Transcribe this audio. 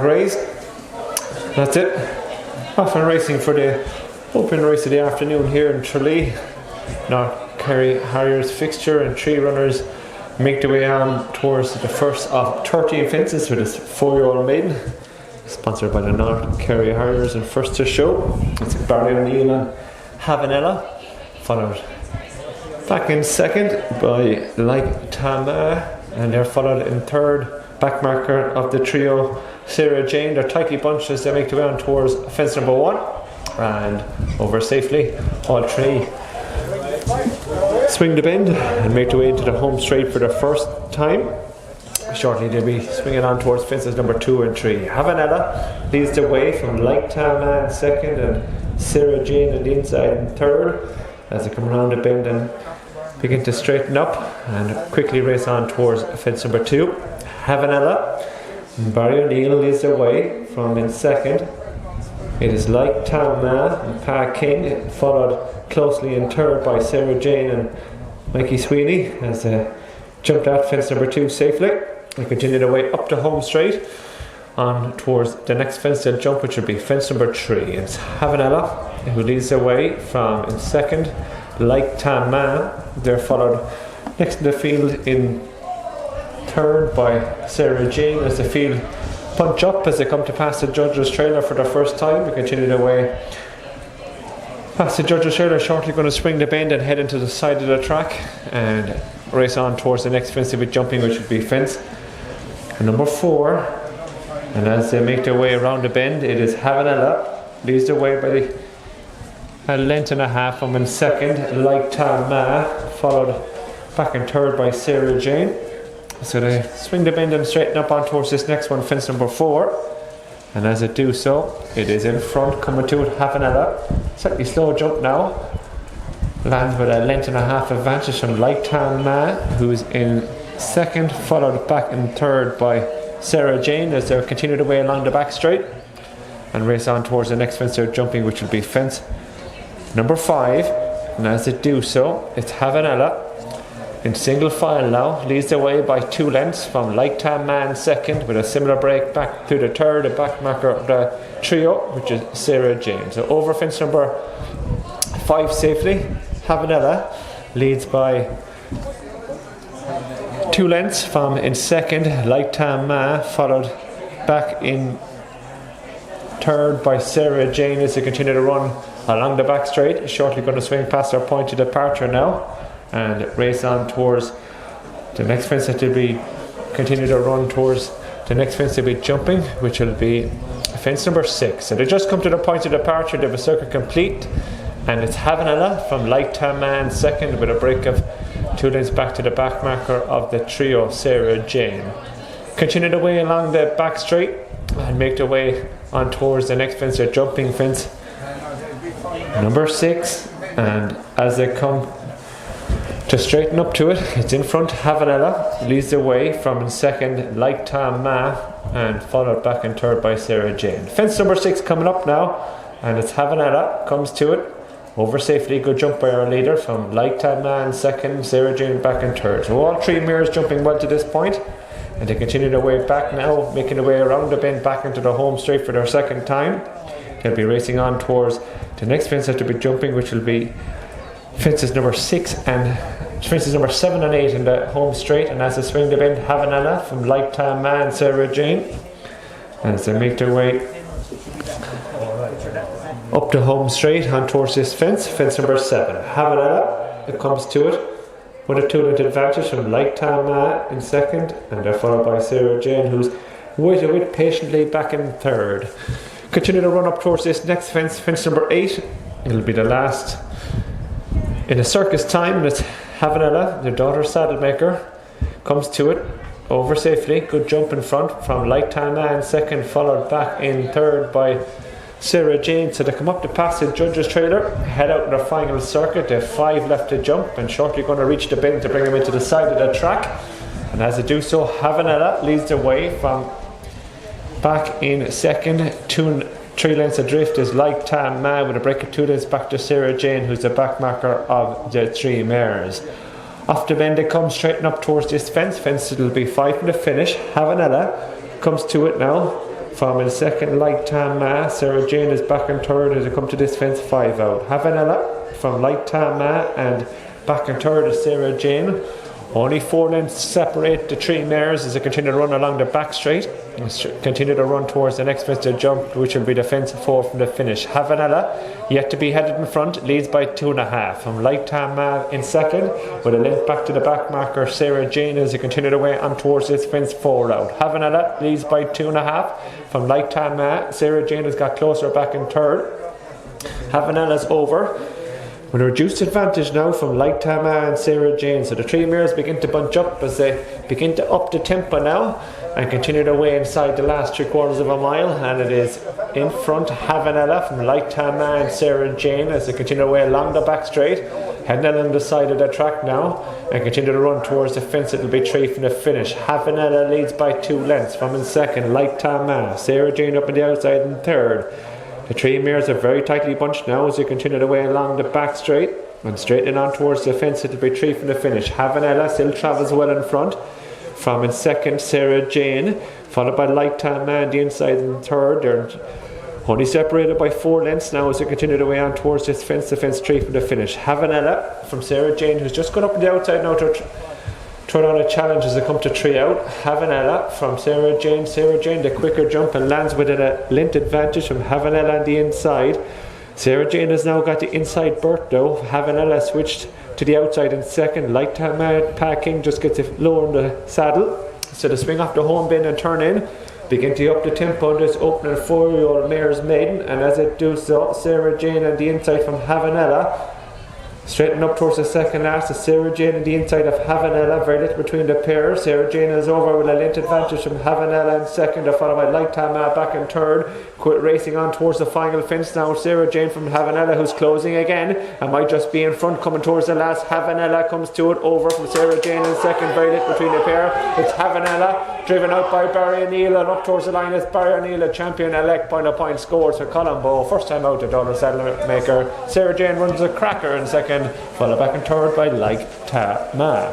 race. That's it. Off and racing for the open race of the afternoon here in Tralee. Now Kerry Harriers fixture and 3 runners make their way on towards the first of 13 fences with this 4-year-old maiden. Sponsored by the North Kerry Harriers, and first to show it's Barry O'Neill and Havanella, followed back in second by Like Tama, and they're followed in third, back marker of the trio Sarah Jane. They're tightly bunched as they make their way on towards fence number 1 and over safely. All 3 swing the bend and make their way into the home straight for the first time. Shortly they'll be swinging on towards fences number 2 and 3. Havanella leads the way from Like Tama in second and Sarah Jane on the inside in third as they come around the bend and begin to straighten up and quickly race on towards fence number 2. Havanella and Barry O'Neill leads the way from in second. It is Like Tama and Pa King, followed closely in third by Sarah Jane and Mikey Sweeney as they jumped out fence number 2 safely. They continue their way up the home straight on towards the next fence they'll jump, which will be fence number 3. It's Havanella who leads the way from in second. Like Tama, they're followed next in the field in third by Sarah Jane as the field punch up as they come to pass the judges' trailer for the first time. They continue their way past the judges' trailer, shortly going to swing the bend and head into the side of the track and race on towards the next fence they'll be jumping, which would be fence number 4. And as they make their way around the bend, it is Havanella leads the way by a length and a half from in second. Like Tama, followed back in third by Sarah Jane. So they swing the bend and straighten up on towards this next one, fence number 4. And as it do so, it is in front, coming to it, Havanella. Slightly slow jump now. Lands with a length and a half advantage from Like Tama, who's in second, followed back in third by Sarah Jane as they continue their way along the back straight and race on towards the next fence they're jumping, which will be fence number 5. And as they do so, it's Havanella in single file now, leads the way by 2 lengths from Like Tama in second, with a similar break back to the third, the back marker of the trio, which is Sarah Jane. So over fence number 5 safely. Havanella leads by 2 lengths from in second. Like Tama, followed back in third by Sarah Jane as they continue to run along the back straight. Shortly going to swing past their point of departure now and race on towards the next fence that they'll be continue to run towards the next fence they'll be jumping, which will be fence number 6. So they just come to the point of departure. They have a circuit complete, and it's Havanella from Like Tama in second with a break of 2 lengths back to the back marker of the trio Sarah Jane. Continue their way along the back straight and make their way on towards the next fence, they're jumping fence number 6. And as they come to straighten up to it, it's in front. Havanella leads the way from in second, Like Tama, and followed back in third by Sarah Jane. Fence number 6 coming up now, and it's Havanella comes to it over safely. Good jump by our leader from Like Tama in second, Sarah Jane back in third. So all 3 mares jumping well to this point, and they continue their way back now, making their way around the bend back into the home straight for their second time. They'll be racing on towards the next fence that they'll be jumping, which will be fences number 6 and fences number 7 and 8 in the home straight. And as they swing the bend, Havanella from Like Tama and Sarah Jane as they make their way up the home straight on towards this fence number 7. Havanella, it comes to it with a 2-length advantage from Like Tama in second, and they're followed by Sarah Jane, who's waited patiently back in third. Continue to run up towards this next fence number 8. It'll be the last in a circus time, and it's Havanella, their daughter Saddlemaker, comes to it over safely. Good jump in front from Like Tama in second, followed back in third by Sarah Jane. So they come up to pass the judges' trailer, head out in the final circuit. They have 5 left to jump and shortly going to reach the bend to bring them into the side of the track. And as they do so, Havanella leads the way from back in second. 3 lengths adrift is Like Tama with a break of 2 lengths back to Sarah Jane, who's the back marker of the 3 mares. Off the bend they come straighten up towards this fence. It'll be 5 from the finish. Havanella comes to it now From in second, Light Tam Ma. Sarah Jane is back in third as they come to this fence, 5 out. Havanella from Light Tam Ma, and back in third is Sarah Jane. Only 4 lengths separate the 3 mares as they continue to run along the back straight and continue to run towards the next fence to jump, which will be the fence 4 from the finish. Havanella, yet to be headed in front, leads by 2.5. From Light Tam Ma in second, with a length back to the back marker, Sarah Jane, as they continue to weigh on towards this fence 4 out. Havanella leads by 2.5. From Light Tam Ma, Sarah Jane has got closer back in third. Havanella's over, with a reduced advantage now from Light Tam Ma and Sarah Jane. So the 3 mares begin to bunch up as they begin to up the tempo now and continue their way inside the last 3/4 of a mile. And it is in front, Havanella from Light Tam Ma and Sarah Jane as they continue their way along the back straight, heading along the side of the track now and continue to run towards the fence. It will be 3 from the finish. Havanella leads by 2 lengths. From in second, Light Tam Ma. Sarah Jane up on the outside in third. The 3 mares are very tightly bunched now as they continue their way along the back straight and straightening on towards the fence. It will be 3 from the finish. Havanella still travels well in front. From in second, Sarah Jane, followed by Light Tam Ma on the inside in third. They're only separated by 4 lengths now as they continue their way on towards this fence. The fence 3 from the finish. Havanella from Sarah Jane, who's just gone up on the outside now to throw down a challenge as they come to 3 out. Havanella from Sarah Jane. Sarah Jane the quicker jump and lands with a length advantage from Havanella on the inside. Sarah Jane has now got the inside berth though. Havanella switched to the outside in second. Light Tam Ma packing just gets it lower in the saddle. So they swing off the home bin and turn in. Begin to up the tempo on this opening 4-year-old mare's Maiden, and as it do so, Sarah Jane on the inside from Havanella. Straighten up towards the second last is Sarah Jane on the inside of Havanella, very little between the pair. Sarah Jane is over with a length advantage from Havanella in second, followed by Light Tam Ma back in third. Quit racing on towards the final fence now. Sarah Jane from Havanella, who's closing again and might just be in front coming towards the last. Havanella comes to it, over from Sarah Jane in second, very little between the pair. It's Havanella driven out by Barry O'Neill, and up towards the line is Barry O'Neill, a champion elect, point scores for Colombo. First time out the dollar saddle maker. Sarah Jane runs a cracker in second, followed back in third by Light Tam Ma.